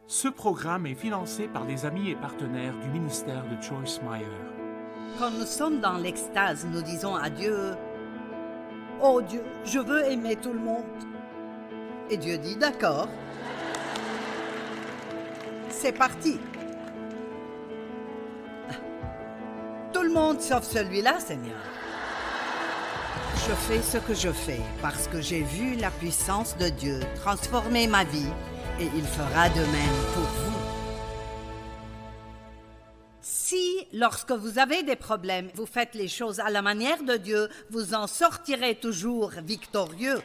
Ce programme est financé par des amis et partenaires du ministère de Joyce Meyer. Quand nous sommes dans l'extase, nous disons à Dieu, « Oh Dieu, je veux aimer tout le monde. » Et Dieu dit, « D'accord. C'est parti. Tout le monde sauf celui-là, Seigneur. » Je fais ce que je fais parce que j'ai vu la puissance de Dieu transformer ma vie et il fera de même pour vous. Si, lorsque vous avez des problèmes, vous faites les choses à la manière de Dieu, vous en sortirez toujours victorieux.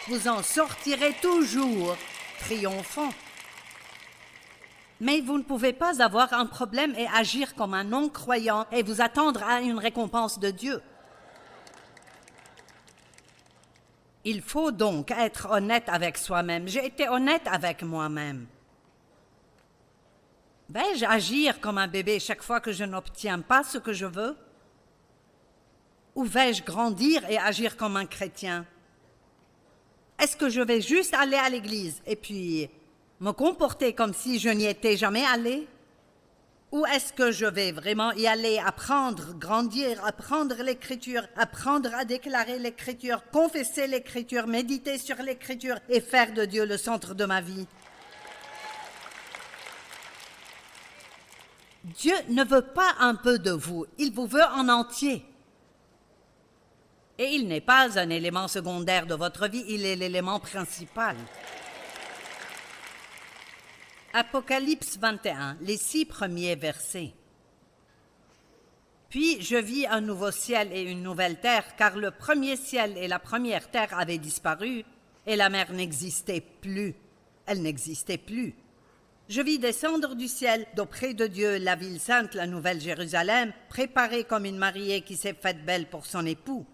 Vous en sortirez toujours triomphant. Mais vous ne pouvez pas avoir un problème et agir comme un non-croyant et vous attendre à une récompense de Dieu. Il faut donc être honnête avec soi-même. J'ai été honnête avec moi-même. Vais-je agir comme un bébé chaque fois que je n'obtiens pas ce que je veux? Ou vais-je grandir et agir comme un chrétien? Est-ce que je vais juste aller à l'église et puis me comporter comme si je n'y étais jamais allé? Ou est-ce que je vais vraiment y aller, apprendre, grandir, apprendre l'Écriture, apprendre à déclarer l'Écriture, confesser l'Écriture, méditer sur l'Écriture et faire de Dieu le centre de ma vie? Dieu ne veut pas un peu de vous, il vous veut en entier. Et il n'est pas un élément secondaire de votre vie, il est l'élément principal. Apocalypse 21, les 6 premiers versets. Puis je vis un nouveau ciel et une nouvelle terre, car le premier ciel et la première terre avaient disparu, et la mer n'existait plus. Elle n'existait plus. Je vis descendre du ciel, d'auprès de Dieu, la ville sainte, la nouvelle Jérusalem, préparée comme une mariée qui s'est faite belle pour son époux.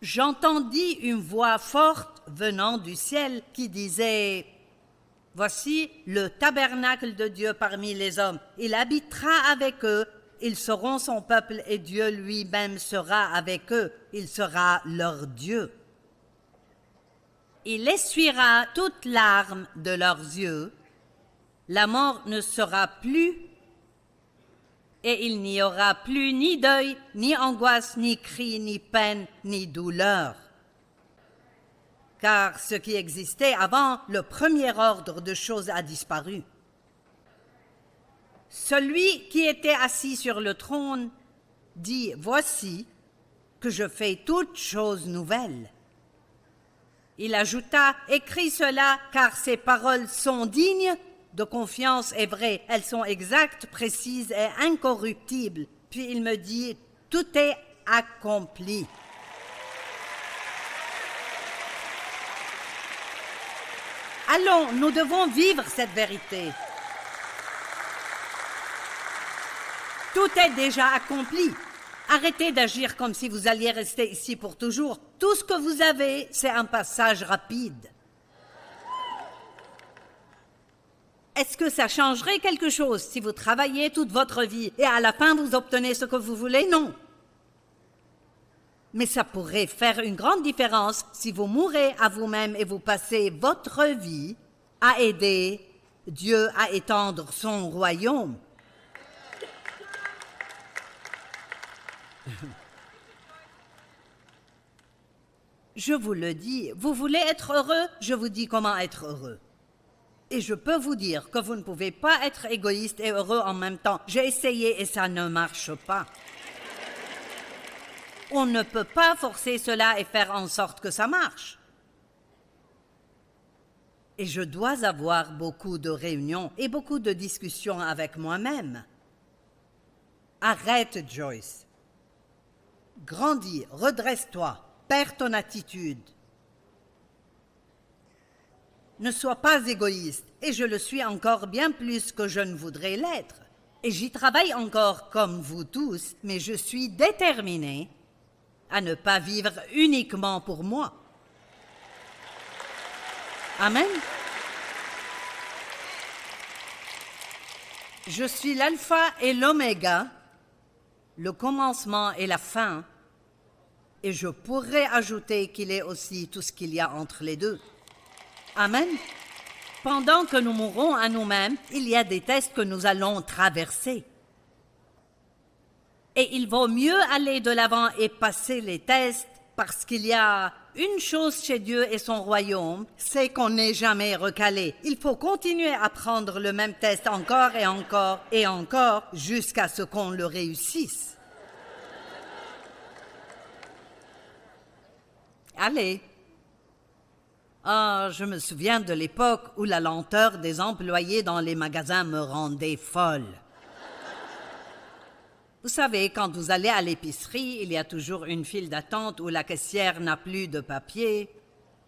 J'entendis une voix forte venant du ciel qui disait: « Voici le tabernacle de Dieu parmi les hommes. Il habitera avec eux, ils seront son peuple et Dieu lui-même sera avec eux. Il sera leur Dieu. Il essuiera toute larme de leurs yeux. La mort ne sera plus et il n'y aura plus ni deuil, ni angoisse, ni cri, ni peine, ni douleur. Car ce qui existait avant, le premier ordre de choses a disparu. Celui qui était assis sur le trône dit: « Voici que je fais toutes choses nouvelles. » Il ajouta: « Écris cela, car ces paroles sont dignes de confiance et vraies. Elles sont exactes, précises et incorruptibles. » Puis il me dit: « Tout est accompli. » Allons, nous devons vivre cette vérité. Tout est déjà accompli. Arrêtez d'agir comme si vous alliez rester ici pour toujours. Tout ce que vous avez, c'est un passage rapide. Est-ce que ça changerait quelque chose si vous travaillez toute votre vie et à la fin vous obtenez ce que vous voulez? Non. Mais ça pourrait faire une grande différence si vous mourrez à vous-même et vous passez votre vie à aider Dieu à étendre son royaume. Je vous le dis, vous voulez être heureux? Je vous dis comment être heureux. Et je peux vous dire que vous ne pouvez pas être égoïste et heureux en même temps. J'ai essayé et ça ne marche pas. On ne peut pas forcer cela et faire en sorte que ça marche. Et je dois avoir beaucoup de réunions et beaucoup de discussions avec moi-même. Arrête, Joyce. Grandis, redresse-toi, perds ton attitude. Ne sois pas égoïste, et je le suis encore bien plus que je ne voudrais l'être. Et j'y travaille encore comme vous tous, mais je suis déterminée à ne pas vivre uniquement pour moi. Amen. Je suis l'alpha et l'oméga, le commencement et la fin, et je pourrais ajouter qu'il est aussi tout ce qu'il y a entre les deux. Amen. Pendant que nous mourrons à nous-mêmes, il y a des tests que nous allons traverser. Et il vaut mieux aller de l'avant et passer les tests parce qu'il y a une chose chez Dieu et son royaume, c'est qu'on n'est jamais recalé. Il faut continuer à prendre le même test encore et encore et encore jusqu'à ce qu'on le réussisse. Allez. Ah, je me souviens de l'époque où la lenteur des employés dans les magasins me rendait folle. Vous savez, quand vous allez à l'épicerie, il y a toujours une file d'attente où la caissière n'a plus de papier.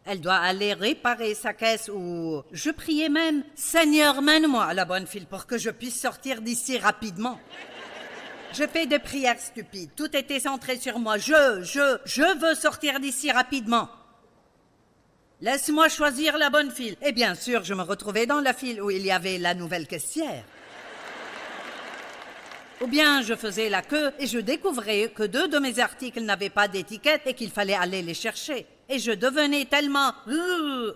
Elle doit aller réparer sa caisse ou... Je priais même, « Seigneur, mène-moi à la bonne file pour que je puisse sortir d'ici rapidement. » Je fais des prières stupides. Tout était centré sur moi. Je veux sortir d'ici rapidement. Laisse-moi choisir la bonne file. Et bien sûr, je me retrouvais dans la file où il y avait la nouvelle caissière. Ou bien je faisais la queue et je découvrais que 2 de mes articles n'avaient pas d'étiquette et qu'il fallait aller les chercher. Et je devenais tellement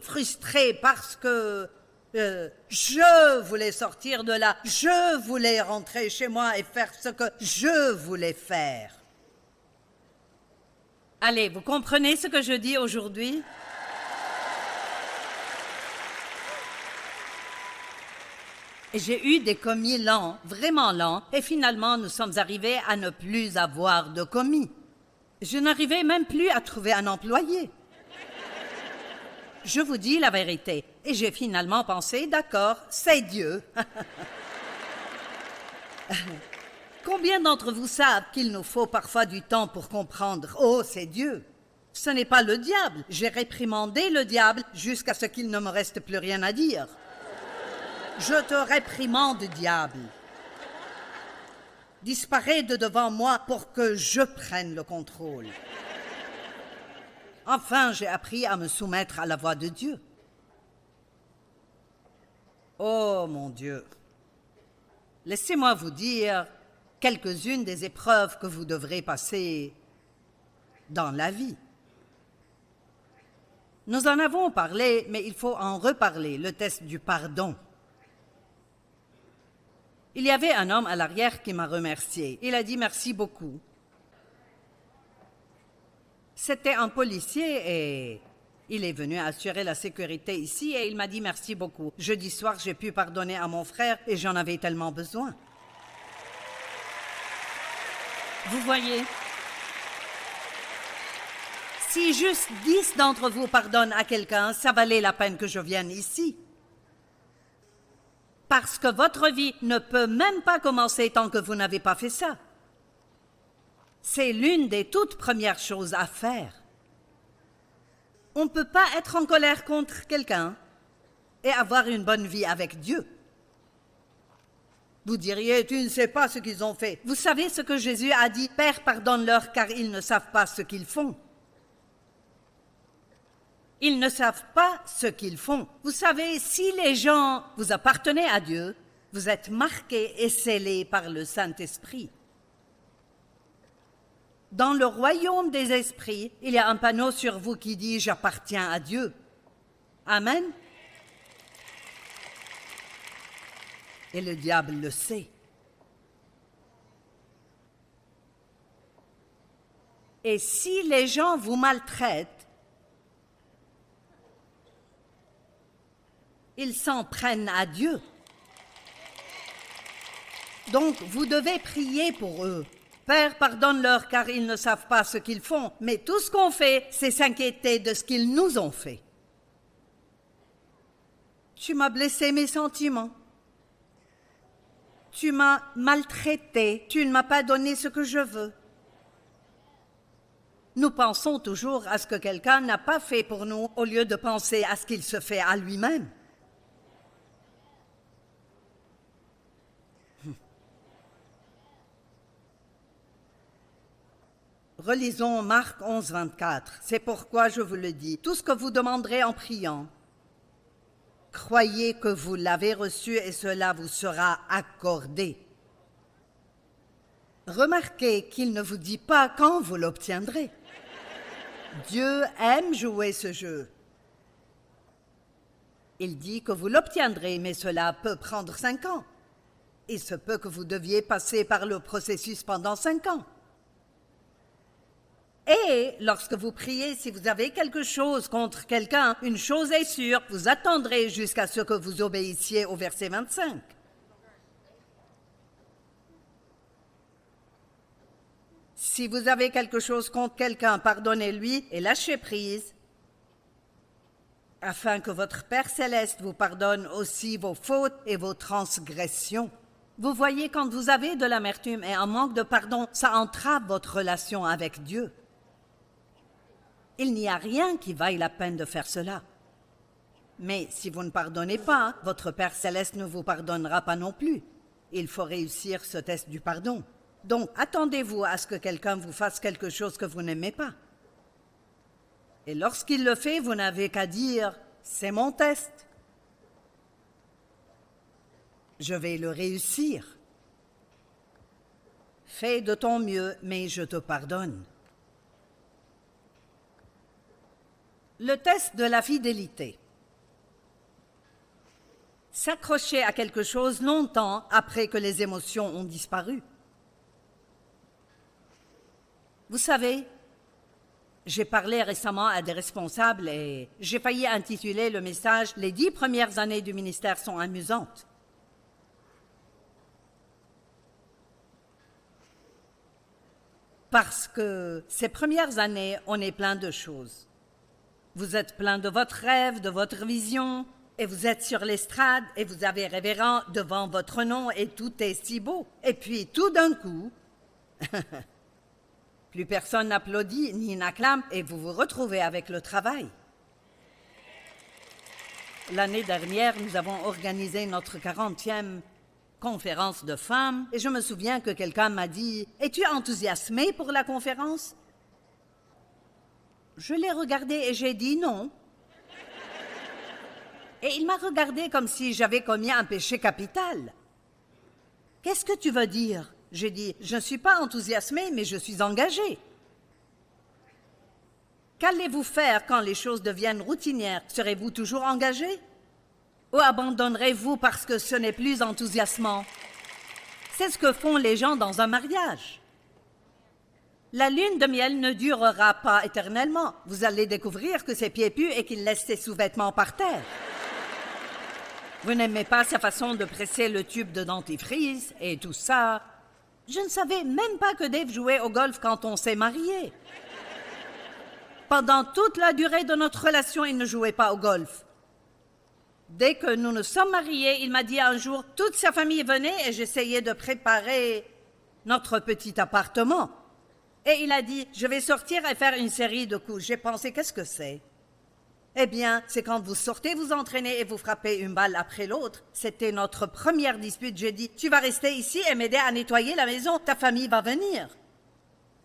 frustrée parce que je voulais sortir de là. Je voulais rentrer chez moi et faire ce que je voulais faire. Allez, vous comprenez ce que je dis aujourd'hui? Et j'ai eu des commis lents, vraiment lents, et finalement nous sommes arrivés à ne plus avoir de commis. Je n'arrivais même plus à trouver un employé. Je vous dis la vérité, et j'ai finalement pensé, d'accord, c'est Dieu. Combien d'entre vous savent qu'il nous faut parfois du temps pour comprendre, oh, c'est Dieu? Ce n'est pas le diable. J'ai réprimandé le diable jusqu'à ce qu'il ne me reste plus rien à dire. Je te réprimande, diable. Disparais de devant moi pour que je prenne le contrôle. Enfin, j'ai appris à me soumettre à la voix de Dieu. Oh, mon Dieu. Laissez-moi vous dire quelques-unes des épreuves que vous devrez passer dans la vie. Nous en avons parlé, mais il faut en reparler, le test du pardon. Il y avait un homme à l'arrière qui m'a remercié. Il a dit merci beaucoup. C'était un policier et il est venu assurer la sécurité ici et il m'a dit merci beaucoup. Jeudi soir, j'ai pu pardonner à mon frère et j'en avais tellement besoin. Vous voyez, si juste 10 d'entre vous pardonnent à quelqu'un, ça valait la peine que je vienne ici. Parce que votre vie ne peut même pas commencer tant que vous n'avez pas fait ça. C'est l'une des toutes premières choses à faire. On ne peut pas être en colère contre quelqu'un et avoir une bonne vie avec Dieu. Vous diriez, tu ne sais pas ce qu'ils ont fait. Vous savez ce que Jésus a dit, « Père, pardonne-leur car ils ne savent pas ce qu'ils font. » Ils ne savent pas ce qu'ils font. Vous savez, si les gens vous appartenez à Dieu, vous êtes marqués et scellés par le Saint-Esprit. Dans le royaume des esprits, il y a un panneau sur vous qui dit « J'appartiens à Dieu ». Amen. Et le diable le sait. Et si les gens vous maltraitent, ils s'en prennent à Dieu. Donc, vous devez prier pour eux. Père, pardonne-leur car ils ne savent pas ce qu'ils font. Mais tout ce qu'on fait, c'est s'inquiéter de ce qu'ils nous ont fait. Tu m'as blessé mes sentiments. Tu m'as maltraité. Tu ne m'as pas donné ce que je veux. Nous pensons toujours à ce que quelqu'un n'a pas fait pour nous au lieu de penser à ce qu'il se fait à lui-même. Relisons Marc 11, 24. C'est pourquoi je vous le dis. Tout ce que vous demanderez en priant, croyez que vous l'avez reçu et cela vous sera accordé. Remarquez qu'il ne vous dit pas quand vous l'obtiendrez. Dieu aime jouer ce jeu. Il dit que vous l'obtiendrez, mais cela peut prendre 5 ans. Il se peut que vous deviez passer par le processus pendant 5 ans. Et lorsque vous priez, si vous avez quelque chose contre quelqu'un, une chose est sûre, vous attendrez jusqu'à ce que vous obéissiez au verset 25. Si vous avez quelque chose contre quelqu'un, pardonnez-lui et lâchez prise, afin que votre Père céleste vous pardonne aussi vos fautes et vos transgressions. Vous voyez, quand vous avez de l'amertume et un manque de pardon, ça entrave votre relation avec Dieu. Il n'y a rien qui vaille la peine de faire cela. Mais si vous ne pardonnez pas, votre Père céleste ne vous pardonnera pas non plus. Il faut réussir ce test du pardon. Donc, attendez-vous à ce que quelqu'un vous fasse quelque chose que vous n'aimez pas. Et lorsqu'il le fait, vous n'avez qu'à dire « c'est mon test ». Je vais le réussir. Fais de ton mieux, mais je te pardonne. Le test de la fidélité. S'accrocher à quelque chose longtemps après que les émotions ont disparu. Vous savez, j'ai parlé récemment à des responsables et j'ai failli intituler le message « Les 10 premières années du ministère sont amusantes ». Parce que ces premières années, on est plein de choses. Vous êtes plein de votre rêve, de votre vision, et vous êtes sur l'estrade et vous avez révérend devant votre nom et tout est si beau. Et puis tout d'un coup, plus personne n'applaudit ni n'acclame et vous vous retrouvez avec le travail. L'année dernière, nous avons organisé notre 40e conférence de femmes et je me souviens que quelqu'un m'a dit « Es-tu enthousiasmée pour la conférence ?» Je l'ai regardé et j'ai dit « Non ». Et il m'a regardé comme si j'avais commis un péché capital. « Qu'est-ce que tu veux dire ?» J'ai dit « Je ne suis pas enthousiasmée, mais je suis engagée. » Qu'allez-vous faire quand les choses deviennent routinières? Serez-vous toujours engagée? Ou abandonnerez-vous parce que ce n'est plus enthousiasmant? C'est ce que font les gens dans un mariage. La lune de miel ne durera pas éternellement. Vous allez découvrir que ses pieds puent et qu'il laisse ses sous-vêtements par terre. Vous n'aimez pas sa façon de presser le tube de dentifrice et tout ça. Je ne savais même pas que Dave jouait au golf quand on s'est mariés. Pendant toute la durée de notre relation, il ne jouait pas au golf. Dès que nous nous sommes mariés, il m'a dit un jour, toute sa famille venait et j'essayais de préparer notre petit appartement. Et il a dit, je vais sortir et faire une série de coups. J'ai pensé, qu'est-ce que c'est? Eh bien, c'est quand vous sortez, vous entraînez et vous frappez une balle après l'autre. C'était notre première dispute. J'ai dit, tu vas rester ici et m'aider à nettoyer la maison. Ta famille va venir.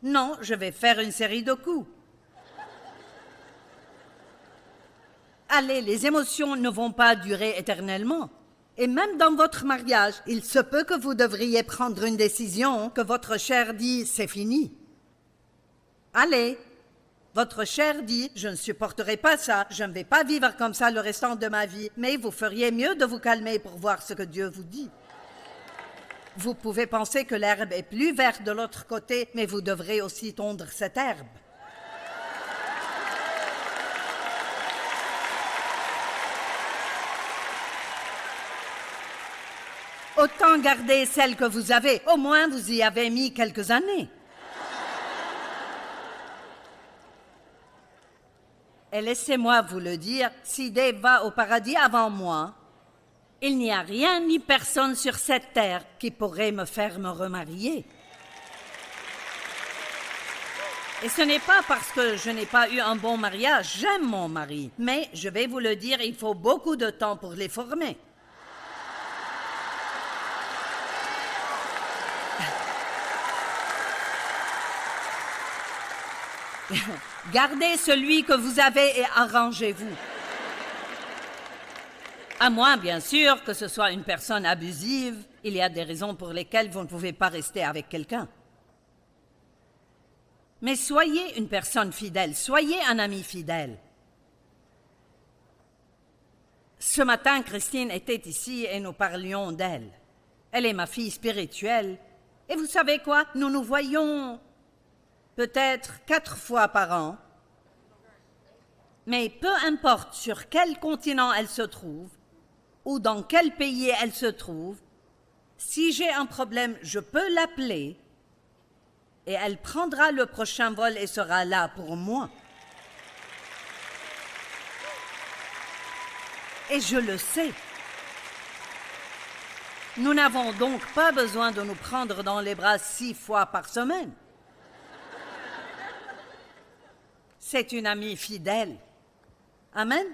Non, je vais faire une série de coups. Allez, les émotions ne vont pas durer éternellement. Et même dans votre mariage, il se peut que vous devriez prendre une décision, que votre chair dit « c'est fini ». Allez, votre chair dit « je ne supporterai pas ça, je ne vais pas vivre comme ça le restant de ma vie », mais vous feriez mieux de vous calmer pour voir ce que Dieu vous dit. Vous pouvez penser que l'herbe est plus verte de l'autre côté, mais vous devrez aussi tondre cette herbe. Autant garder celle que vous avez, au moins vous y avez mis quelques années. Et laissez-moi vous le dire, si Dave va au paradis avant moi, il n'y a rien ni personne sur cette terre qui pourrait me faire me remarier. Et ce n'est pas parce que je n'ai pas eu un bon mariage, j'aime mon mari. Mais je vais vous le dire, il faut beaucoup de temps pour les former. Gardez celui que vous avez et arrangez-vous. À moins, bien sûr, que ce soit une personne abusive, il y a des raisons pour lesquelles vous ne pouvez pas rester avec quelqu'un. Mais soyez une personne fidèle, soyez un ami fidèle. Ce matin, Christine était ici et nous parlions d'elle. Elle est ma fille spirituelle. Et vous savez quoi? Nous nous voyons peut-être 4 fois par an. Mais peu importe sur quel continent elle se trouve ou dans quel pays elle se trouve, si j'ai un problème, je peux l'appeler et elle prendra le prochain vol et sera là pour moi. Et je le sais. Nous n'avons donc pas besoin de nous prendre dans les bras 6 fois par semaine. C'est une amie fidèle. Amen.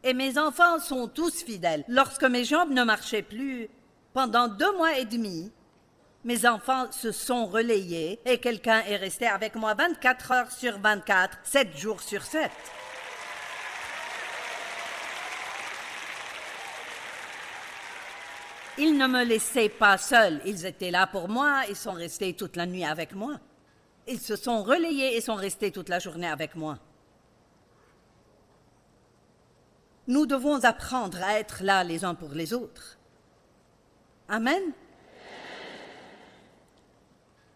Et mes enfants sont tous fidèles. Lorsque mes jambes ne marchaient plus, pendant 2 mois et demi, mes enfants se sont relayés et quelqu'un est resté avec moi 24 heures sur 24, 7 jours sur 7. Ils ne me laissaient pas seule. Ils étaient là pour moi, ils sont restés toute la nuit avec moi. Ils se sont relayés et sont restés toute la journée avec moi. Nous devons apprendre à être là les uns pour les autres. Amen.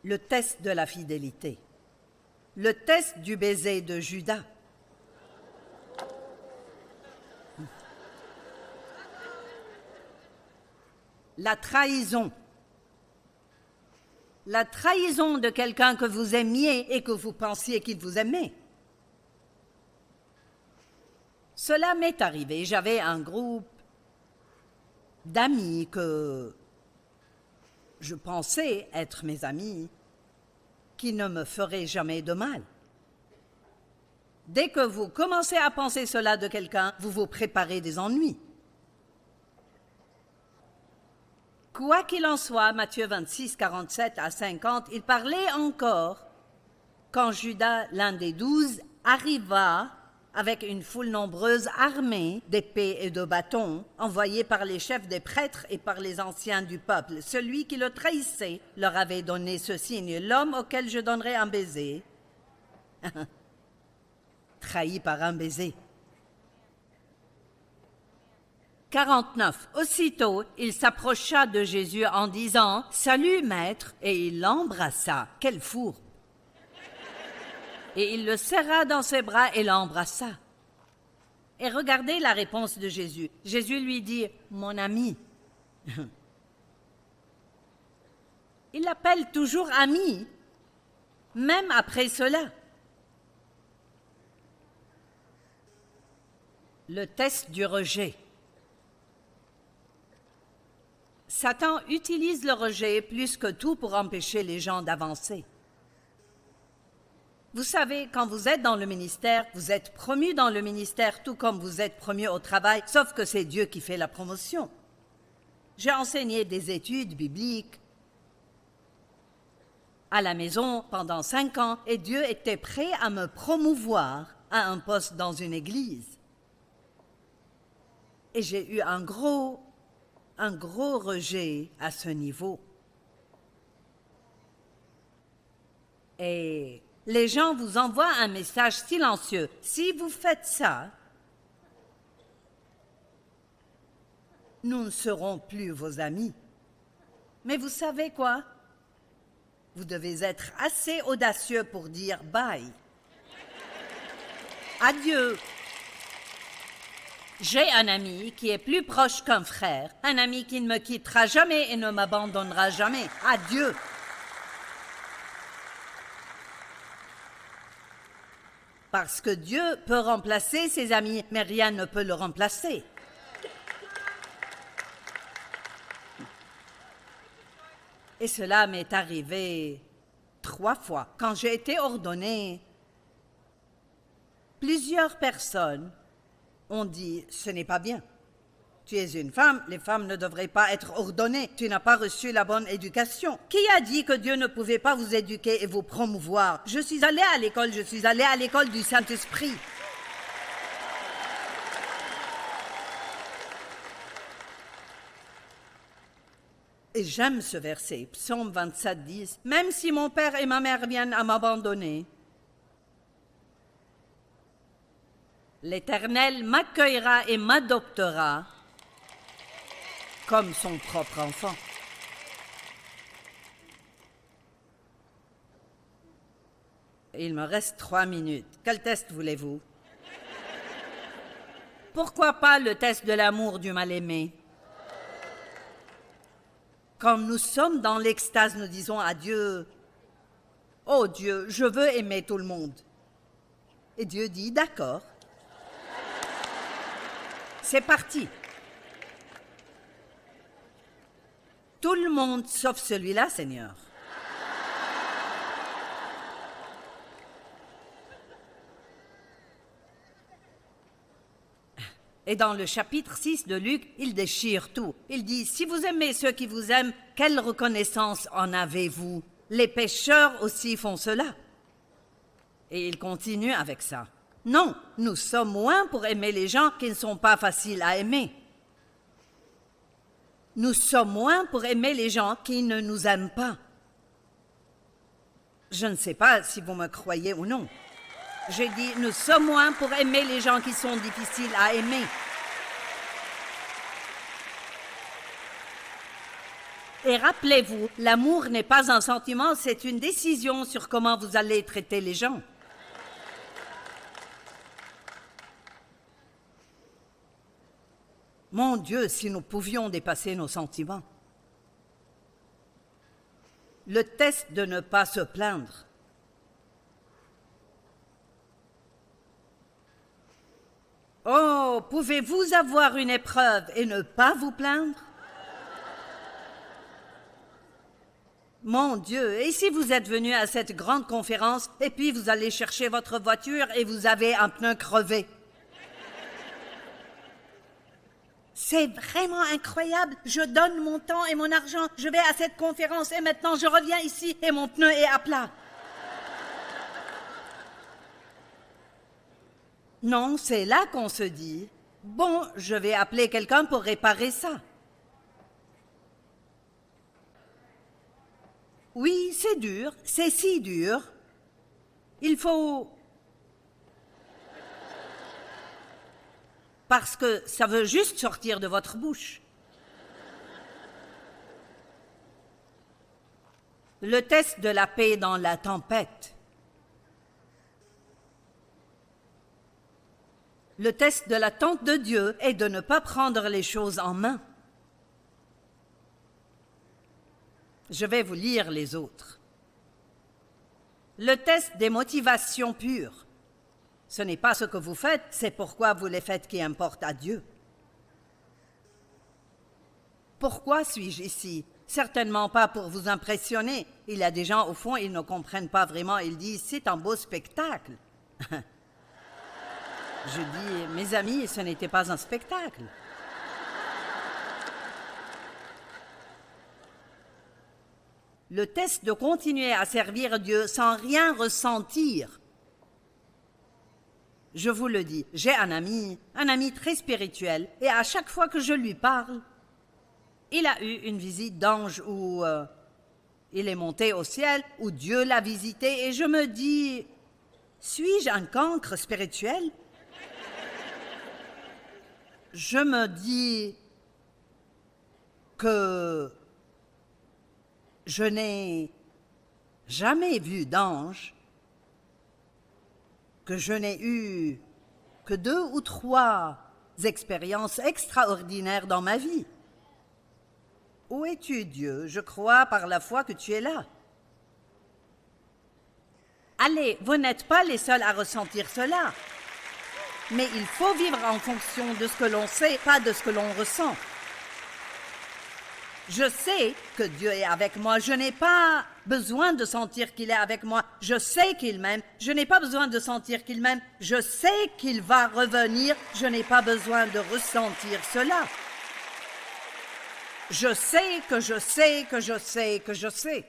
Le test de la fidélité. Le test du baiser de Judas. La trahison. La trahison de quelqu'un que vous aimiez et que vous pensiez qu'il vous aimait. Cela m'est arrivé. J'avais un groupe d'amis que je pensais être mes amis, qui ne me feraient jamais de mal. Dès que vous commencez à penser cela de quelqu'un, vous vous préparez des ennuis. Quoi qu'il en soit, Matthieu 26, 47 à 50, il parlait encore quand Judas, l'un des 12, arriva avec une foule nombreuse armée d'épées et de bâtons, envoyés par les chefs des prêtres et par les anciens du peuple. Celui qui le trahissait leur avait donné ce signe: l'homme auquel je donnerai un baiser, trahi par un baiser. 49. Aussitôt, il s'approcha de Jésus en disant « Salut, maître !» et il l'embrassa. Quel fourbe! Et il le serra dans ses bras et l'embrassa. Et regardez la réponse de Jésus. Jésus lui dit « Mon ami ». Il l'appelle toujours ami, même après cela. Le test du rejet. Satan utilise le rejet plus que tout pour empêcher les gens d'avancer. Vous savez, quand vous êtes dans le ministère, vous êtes promu dans le ministère tout comme vous êtes promu au travail, sauf que c'est Dieu qui fait la promotion. J'ai enseigné des études bibliques à la maison pendant 5 ans et Dieu était prêt à me promouvoir à un poste dans une église. Et j'ai eu un gros rejet à ce niveau. Et les gens vous envoient un message silencieux. Si vous faites ça, nous ne serons plus vos amis. Mais vous savez quoi? Vous devez être assez audacieux pour dire bye. Adieu. J'ai un ami qui est plus proche qu'un frère, un ami qui ne me quittera jamais et ne m'abandonnera jamais. Adieu. Parce que Dieu peut remplacer ses amis, mais rien ne peut le remplacer. Et cela m'est arrivé 3 fois. Quand j'ai été ordonnée, plusieurs personnes ont dit « ce n'est pas bien. Tu es une femme, les femmes ne devraient pas être ordonnées. Tu n'as pas reçu la bonne éducation. Qui a dit que Dieu ne pouvait pas vous éduquer et vous promouvoir? Je suis allée à l'école du Saint-Esprit. » Et j'aime ce verset, Psaume 27, 10. « Même si mon père et ma mère viennent à m'abandonner, L'Éternel m'accueillera et m'adoptera comme son propre enfant. Il me reste 3 minutes. Quel test voulez-vous? Pourquoi pas le test de l'amour du mal-aimé? Quand nous sommes dans l'extase, nous disons à Dieu, « Oh Dieu, je veux aimer tout le monde. » Et Dieu dit, « D'accord. » C'est parti. Tout le monde sauf celui-là, Seigneur. Et dans le chapitre 6 de Luc, il déchire tout. Il dit, si vous aimez ceux qui vous aiment, quelle reconnaissance en avez-vous? Les pécheurs aussi font cela. Et il continue avec ça. Non, nous sommes moins pour aimer les gens qui ne sont pas faciles à aimer. Nous sommes moins pour aimer les gens qui ne nous aiment pas. Je ne sais pas si vous me croyez ou non. J'ai dit, nous sommes moins pour aimer les gens qui sont difficiles à aimer. Et rappelez-vous, l'amour n'est pas un sentiment, c'est une décision sur comment vous allez traiter les gens. Mon Dieu, si nous pouvions dépasser nos sentiments. Le test de ne pas se plaindre. Oh, pouvez-vous avoir une épreuve et ne pas vous plaindre? Mon Dieu, et si vous êtes venu à cette grande conférence et puis vous allez chercher votre voiture et vous avez un pneu crevé? C'est vraiment incroyable. Je donne mon temps et mon argent. Je vais à cette conférence et maintenant je reviens ici et mon pneu est à plat. Non, c'est là qu'on se dit, bon, je vais appeler quelqu'un pour réparer ça. Oui, c'est dur, c'est si dur. Il faut... Parce que ça veut juste sortir de votre bouche. Le test de la paix dans la tempête. Le test de l'attente de Dieu est de ne pas prendre les choses en main. Je vais vous lire les autres. Le test des motivations pures. Ce n'est pas ce que vous faites, c'est pourquoi vous les faites qui importe à Dieu. Pourquoi suis-je ici? Certainement pas pour vous impressionner. Il y a des gens, au fond, ils ne comprennent pas vraiment. Ils disent, c'est un beau spectacle. Je dis, mes amis, ce n'était pas un spectacle. Le test de continuer à servir Dieu sans rien ressentir. Je vous le dis, j'ai un ami très spirituel, et à chaque fois que je lui parle, il a eu une visite d'ange où il est monté au ciel, où Dieu l'a visité, et je me dis, suis-je un cancre spirituel? Je me dis que je n'ai jamais vu d'ange, que je n'ai eu que 2 ou 3 expériences extraordinaires dans ma vie. Où es-tu, Dieu? Je crois par la foi que tu es là. Allez, vous n'êtes pas les seuls à ressentir cela. Mais il faut vivre en fonction de ce que l'on sait, pas de ce que l'on ressent. Je sais que Dieu est avec moi. Je n'ai pas besoin de sentir qu'il est avec moi. Je sais qu'il m'aime. Je n'ai pas besoin de sentir qu'il m'aime. Je sais qu'il va revenir. Je n'ai pas besoin de ressentir cela. Je sais que je sais que je sais que je sais.